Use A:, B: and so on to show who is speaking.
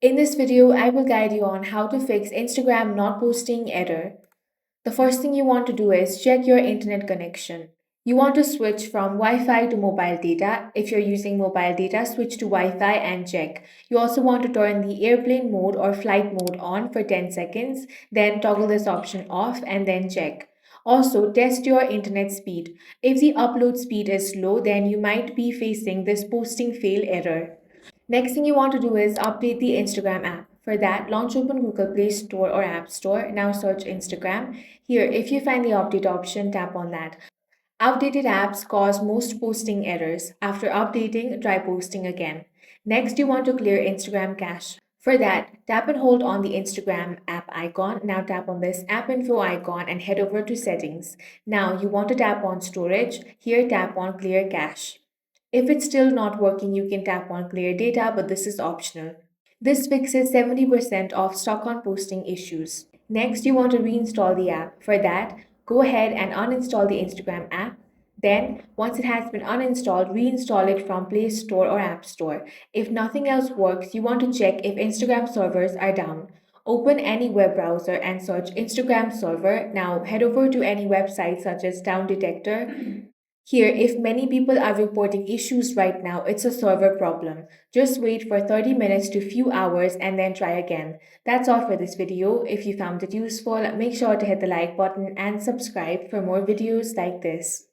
A: In this video, I will guide you on how to fix Instagram not posting error. The first thing you want to do is check your internet connection. You want to switch from Wi-Fi to mobile data. If you're using mobile data, switch to Wi-Fi and check. You also want to turn the airplane mode or flight mode on for 10 seconds, then toggle this option off and then check. Also, test your internet speed. If the upload speed is slow, then you might be facing this posting fail error. Next thing you want to do is update the Instagram app. For that, launch open Google Play Store or App Store. Now search Instagram. Here, if you find the update option, tap on that. Outdated apps cause most posting errors. After updating, try posting again. Next, you want to clear Instagram cache. For that, tap and hold on the Instagram app icon. Now tap on this app info icon and head over to settings. Now you want to tap on storage. Here, tap on clear cache. If it's still not working, you can tap on clear data, but this is optional. This fixes 70% of stock on posting issues. Next, you want to reinstall the app. For that, go ahead and uninstall the Instagram app. Then, once it has been uninstalled, reinstall it from Play Store or App Store. If nothing else works, you want to check if Instagram servers are down. Open any web browser and search Instagram server. Now, head over to any website such as Down Detector. Here, if many people are reporting issues right now, it's a server problem. Just wait for 30 minutes to few hours and then try again. That's all for this video. If you found it useful, make sure to hit the like button and subscribe for more videos like this.